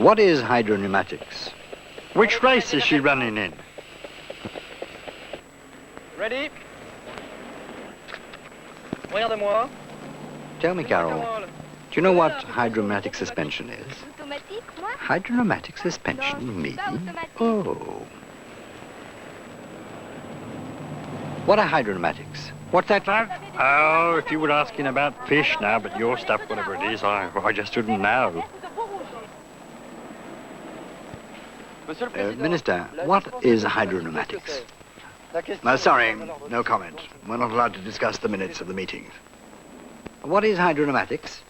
What is hydropneumatics? Which race is she running in? Ready? Regardez-moi. Tell me, Carol, do you know what hydropneumatic suspension is? Hydropneumatic suspension, me? Oh. What are hydropneumatics? What's that, lad? Oh, if you were asking about fish now, but your stuff, whatever it is, I just wouldn't know. Minister, what is hydropneumatics? Sorry, no comment. We're not allowed to discuss the minutes of the meetings. What is hydropneumatics?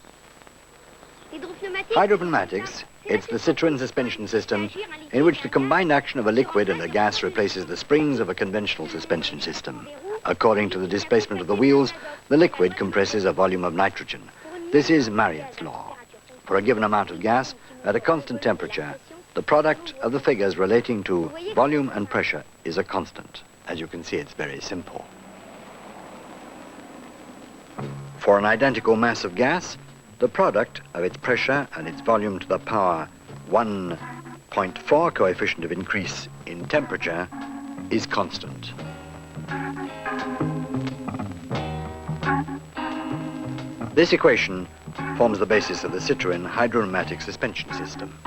Hydropneumatics, it's the Citroen suspension system in which the combined action of a liquid and a gas replaces the springs of a conventional suspension system. According to the displacement of the wheels, the liquid compresses a volume of nitrogen. This is Marriott's law. For a given amount of gas, at a constant temperature, the product of the figures relating to volume and pressure is a constant. As you can see, it's very simple. For an identical mass of gas, the product of its pressure and its volume to the power 1.4 coefficient of increase in temperature is constant. This equation forms the basis of the Citroen hydropneumatic suspension system.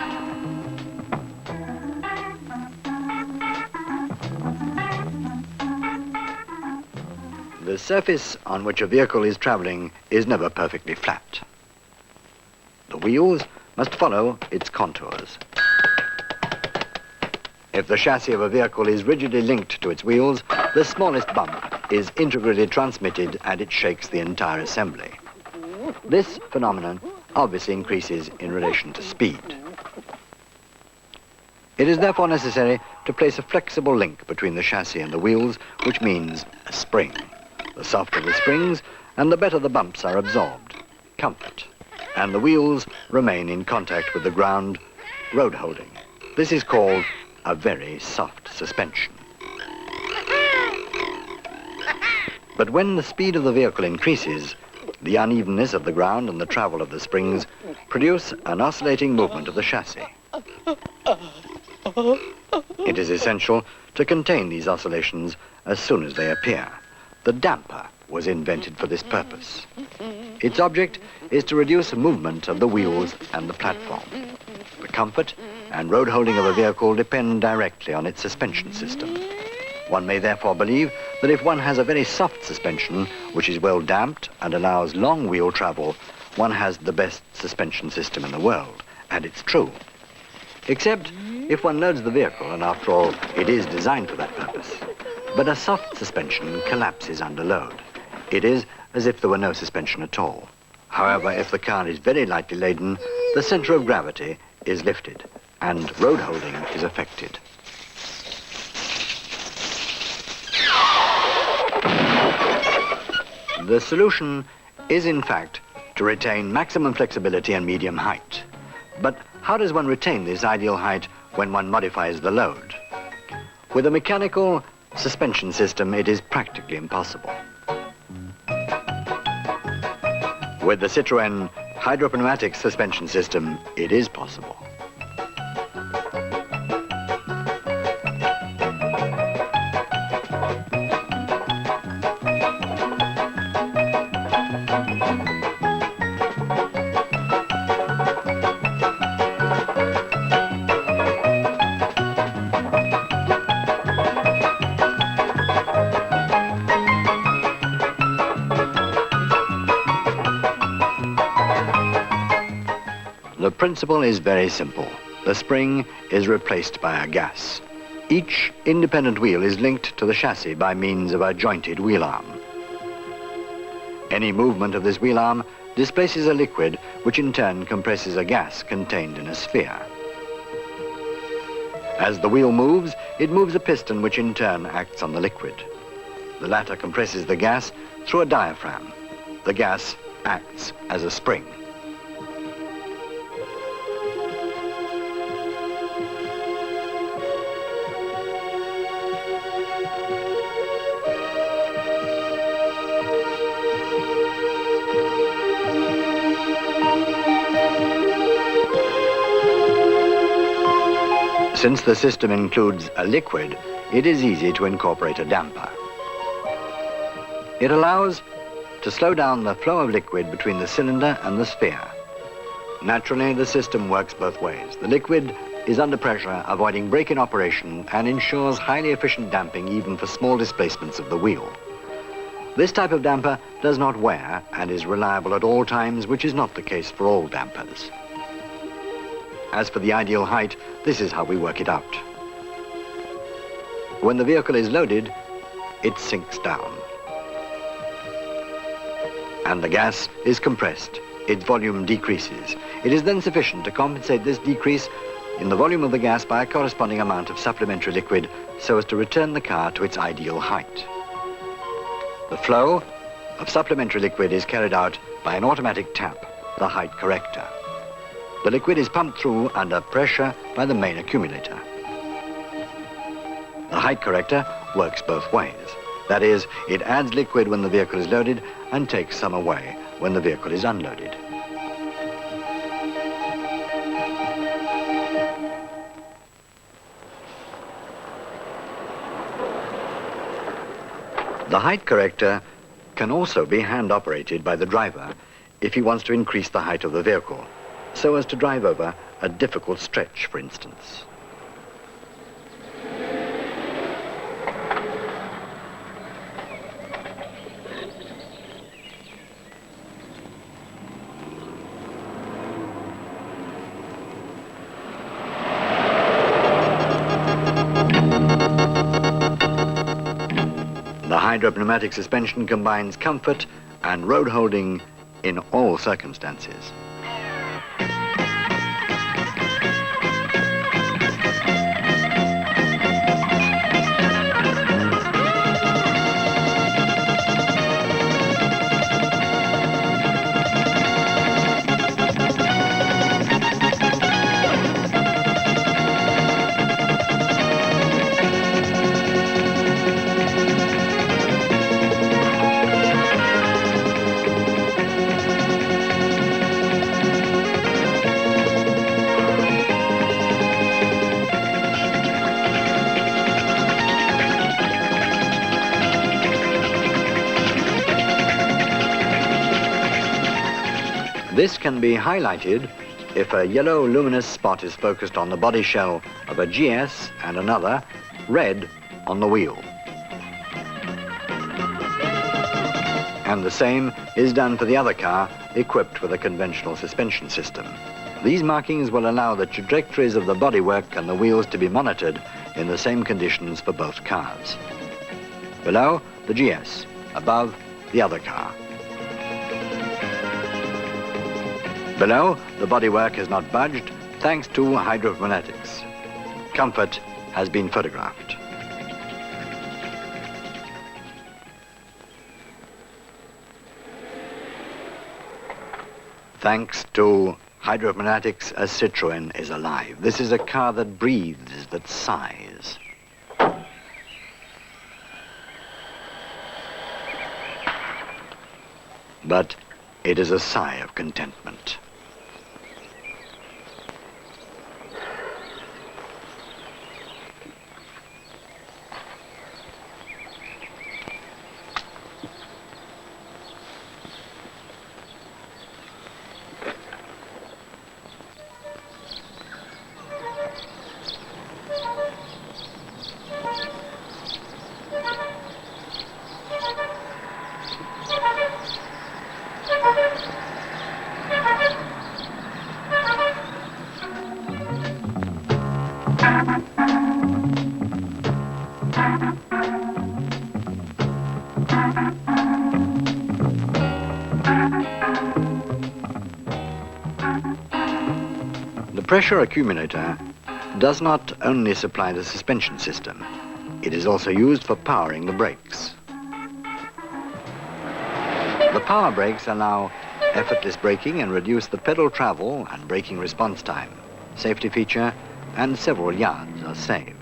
The surface on which a vehicle is traveling is never perfectly flat. The wheels must follow its contours. If the chassis of a vehicle is rigidly linked to its wheels, the smallest bump is integrally transmitted and it shakes the entire assembly. This phenomenon obviously increases in relation to speed. It is therefore necessary to place a flexible link between the chassis and the wheels, which means a spring. The softer the springs, and the better the bumps are absorbed. Comfort. And the wheels remain in contact with the ground, road holding. This is called a very soft suspension. But when the speed of the vehicle increases, the unevenness of the ground and the travel of the springs produce an oscillating movement of the chassis. It is essential to contain these oscillations as soon as they appear. The damper was invented for this purpose. Its object is to reduce movement of the wheels and the platform. The comfort and road holding of a vehicle depend directly on its suspension system. One may therefore believe that if one has a very soft suspension, which is well damped and allows long wheel travel, one has the best suspension system in the world, and it's true. Except if one loads the vehicle, and after all, it is designed for that purpose. But a soft suspension collapses under load. It is as if there were no suspension at all. However, if the car is very lightly laden, the center of gravity is lifted and road holding is affected. The solution is, in fact, to retain maximum flexibility and medium height. But how does one retain this ideal height when one modifies the load? With a mechanical suspension system, it is practically impossible. With the Citroen hydropneumatic suspension system, it is possible. The principle is very simple. The spring is replaced by a gas. Each independent wheel is linked to the chassis by means of a jointed wheel arm. Any movement of this wheel arm displaces a liquid, which in turn compresses a gas contained in a sphere. As the wheel moves, it moves a piston which in turn acts on the liquid. The latter compresses the gas through a diaphragm. The gas acts as a spring. Since the system includes a liquid, it is easy to incorporate a damper. It allows to slow down the flow of liquid between the cylinder and the sphere. Naturally, the system works both ways. The liquid is under pressure, avoiding break in operation, and ensures highly efficient damping even for small displacements of the wheel. This type of damper does not wear and is reliable at all times, which is not the case for all dampers. As for the ideal height, this is how we work it out. When the vehicle is loaded, it sinks down. And the gas is compressed. Its volume decreases. It is then sufficient to compensate this decrease in the volume of the gas by a corresponding amount of supplementary liquid so as to return the car to its ideal height. The flow of supplementary liquid is carried out by an automatic tap, the height corrector. The liquid is pumped through under pressure by the main accumulator. The height corrector works both ways. That is, it adds liquid when the vehicle is loaded and takes some away when the vehicle is unloaded. The height corrector can also be hand operated by the driver if he wants to increase the height of the vehicle, so as to drive over a difficult stretch, for instance. The hydropneumatic suspension combines comfort and road holding in all circumstances. This can be highlighted if a yellow luminous spot is focused on the body shell of a GS and another red on the wheel. And the same is done for the other car equipped with a conventional suspension system. These markings will allow the trajectories of the bodywork and the wheels to be monitored in the same conditions for both cars. Below, the GS. Above, the other car. Below, the bodywork has not budged thanks to hydropneumatics. Comfort has been photographed. Thanks to hydropneumatics, a Citroen is alive. This is a car that breathes, that sighs. But it is a sigh of contentment. The pressure accumulator does not only supply the suspension system, it is also used for powering the brakes. The power brakes allow effortless braking and reduce the pedal travel and braking response time. Safety feature and several yards are saved.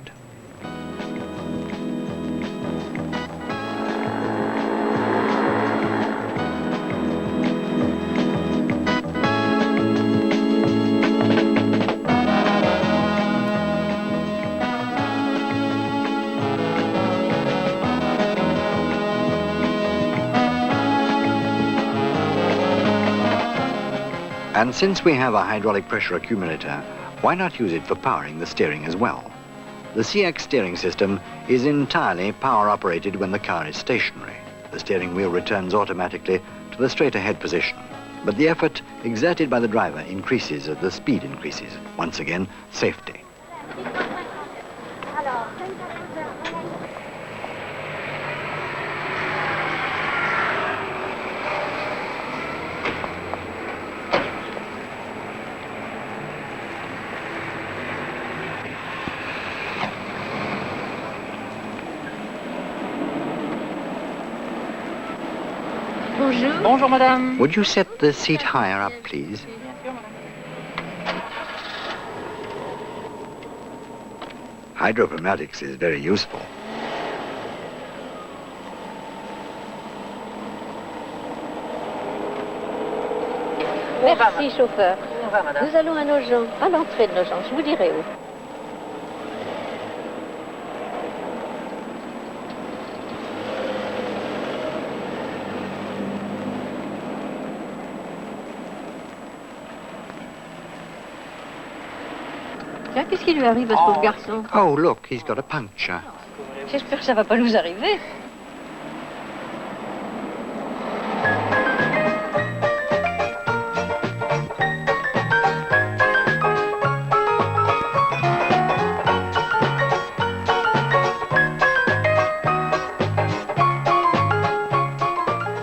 And since we have a hydraulic pressure accumulator, why not use it for powering the steering as well? The CX steering system is entirely power operated when the car is stationary. The steering wheel returns automatically to the straight ahead position. But the effort exerted by the driver increases as the speed increases. Once again, safety. Bonjour. Bonjour, madame. Would you set the seat higher up, please? Hydropneumatics is very useful. Merci, chauffeur. On va, madame. Nous allons à Nogent, à l'entrée de Nogent. Je vous dirai où. Tiens, qu'est-ce qui lui arrive à ce pauvre garçon? Oh, look, he's got a puncture. J'espère que ça va pas nous arriver.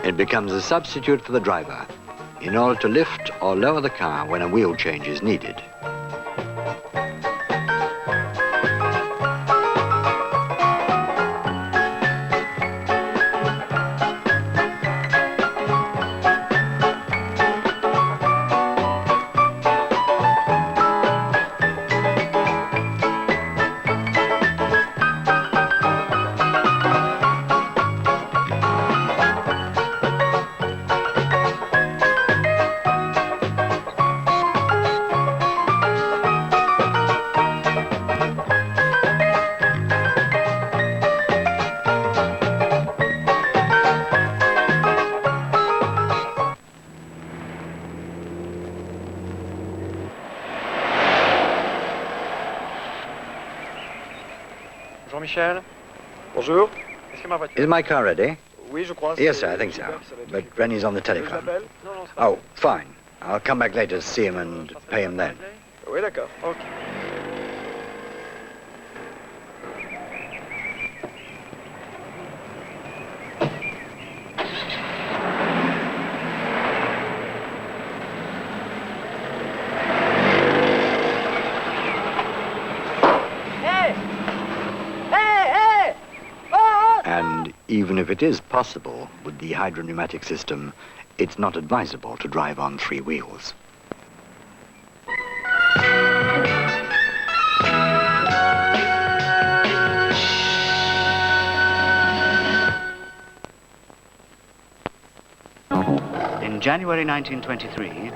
It becomes a substitute for the driver in order to lift or lower the car when a wheel change is needed. Bonjour, Michel. Bonjour. Est-ce que ma voiture... Is my car ready? Oui, je crois. Yes, sir, I think so. But Rennie's on the telephone. Oh, fine. I'll come back later to see him and pay him then. Oui, d'accord. Ok. And even if it is possible with the hydropneumatic system, it's not advisable to drive on three wheels. In January 1923,